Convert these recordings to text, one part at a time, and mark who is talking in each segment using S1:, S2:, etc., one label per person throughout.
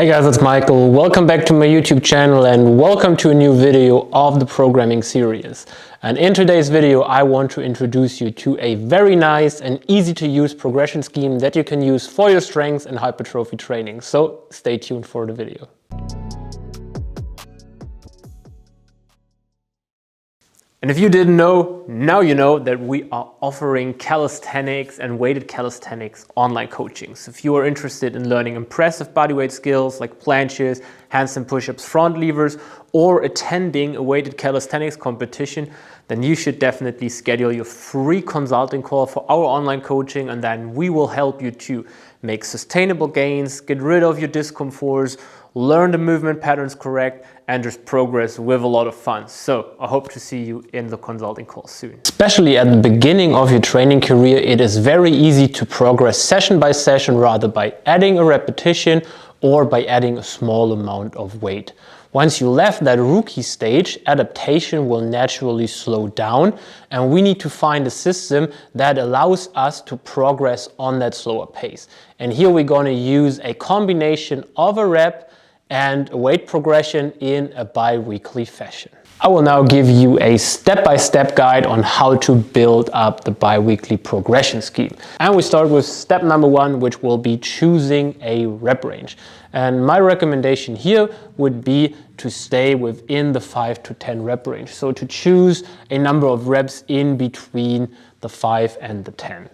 S1: Hey guys, it's Michael. Welcome back to my YouTube channel and welcome to a new video of the programming series. And in today's video, I want to introduce you to a very nice and easy to use progression scheme that you can use for your strength and hypertrophy training. So stay tuned for the video. And if you didn't know, now you know that we are offering calisthenics and weighted calisthenics online coaching. So if you are interested in learning impressive bodyweight skills like planches, handstand push-ups, front levers, or attending a weighted calisthenics competition, then you should definitely schedule your free consulting call for our online coaching, and then we will help you to make sustainable gains, get rid of your discomforts, learn the movement patterns correct, and just progress with a lot of fun. So I hope to see you in the consulting call soon. Especially at the beginning of your training career, it is very easy to progress session by session, rather by adding a repetition or by adding a small amount of weight. Once you left that rookie stage, adaptation will naturally slow down, and we need to find a system that allows us to progress on that slower pace. And here we're going to use a combination of a rep and a weight progression in a bi-weekly fashion. I will now give you a step-by-step guide on how to build up the bi-weekly progression scheme. And we start with step number one, which will be choosing a rep range. And my recommendation here would be to stay within the 5 to 10 rep range. So to choose a number of reps in between the 5 and the 10.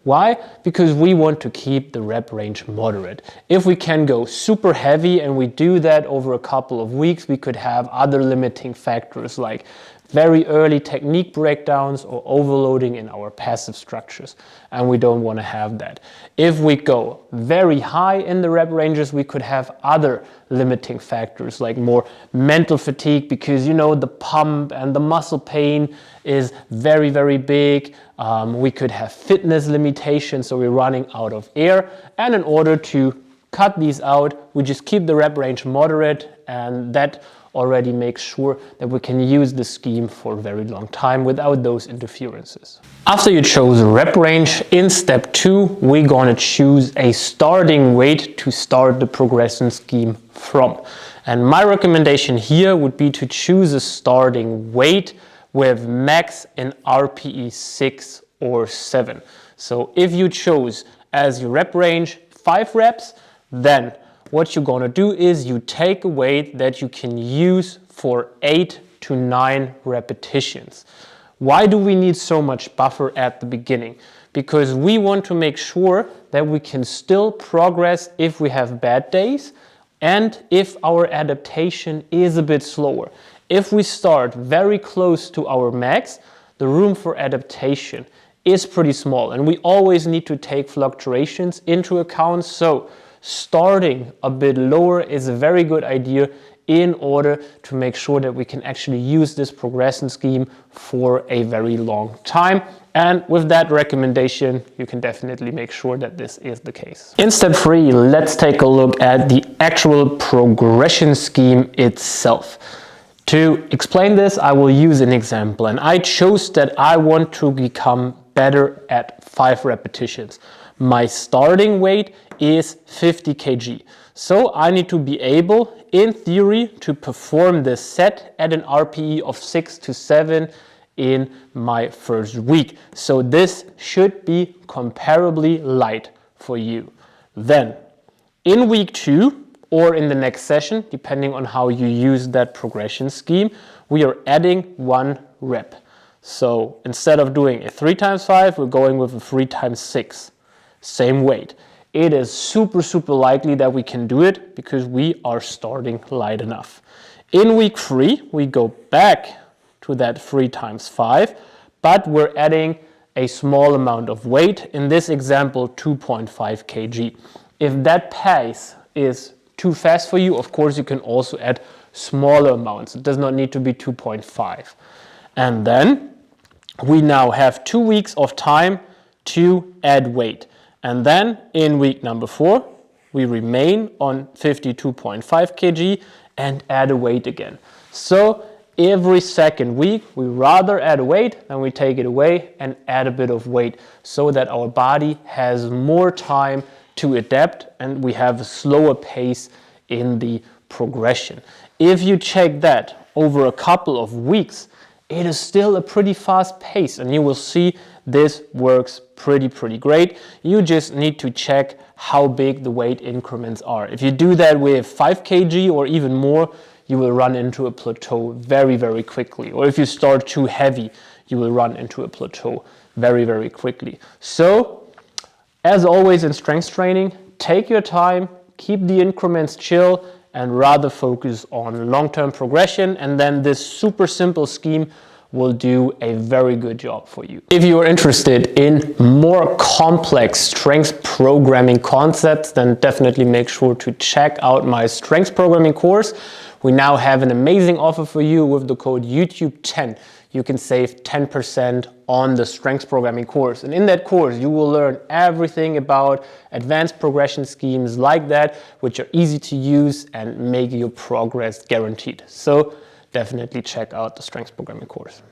S1: Why? Because we want to keep the rep range moderate. If we can go super heavy and we do that over a couple of weeks, we could have other limiting factors like very early technique breakdowns or overloading in our passive structures, and we don't want to have that. If we go very high in the rep ranges, we could have other limiting factors like more mental fatigue, because the pump and the muscle pain is very, very big. We could have fitness limitations, so we're running out of air, and in order to cut these out, we just keep the rep range moderate, and that already makes sure that we can use the scheme for a very long time without those interferences. After you chose a rep range, in step 2, we're going to choose a starting weight to start the progression scheme from. And my recommendation here would be to choose a starting weight with max in RPE 6 or 7. So if you chose as your rep range 5 reps, then what you're going to do is you take a weight that you can use for 8 to 9 repetitions. Why do we need so much buffer at the beginning? Because we want to make sure that we can still progress if we have bad days and if our adaptation is a bit slower. If we start very close to our max, the room for adaptation is pretty small, and we always need to take fluctuations into account. So starting a bit lower is a very good idea in order to make sure that we can actually use this progression scheme for a very long time. And with that recommendation, you can definitely make sure that this is the case. In step 3, let's take a look at the actual progression scheme itself. To explain this, I will use an example, and I chose that I want to become better at 5 repetitions. My starting weight is 50 kg. So I need to be able, in theory, to perform this set at an RPE of 6 to 7 in my first week. So this should be comparably light for you. Then, in week 2, or in the next session, depending on how you use that progression scheme, we are adding 1 rep. So instead of doing a 3 times 5, we're going with a 3 times 6. Same weight. It is super, super likely that we can do it because we are starting light enough. In week 3, we go back to that 3 times 5, but we're adding a small amount of weight. In this example, 2.5 kg. If that pace is too fast for you, of course, you can also add smaller amounts. It does not need to be 2.5. And then we now have 2 weeks of time to add weight. And then in week number 4, we remain on 52.5 kg and add a weight again. So every second week, we rather add a weight than we take it away and add a bit of weight so that our body has more time to adapt and we have a slower pace in the progression. If you check that over a couple of weeks, it is still a pretty fast pace, and you will see this works pretty great. You just need to check how big the weight increments are. If you do that with 5 kg or even more, you will run into a plateau very quickly. Or if you start too heavy, you will run into a plateau very quickly. So, as always in strength training, take your time, keep the increments chill, and rather focus on long-term progression, and then this super simple scheme will do a very good job for you. If you are interested in more complex strength programming concepts, then definitely make sure to check out my strength programming course. We now have an amazing offer for you with the code YouTube10. You can save 10% on the strength programming course. And in that course, you will learn everything about advanced progression schemes like that, which are easy to use and make your progress guaranteed. So definitely check out the strength programming course.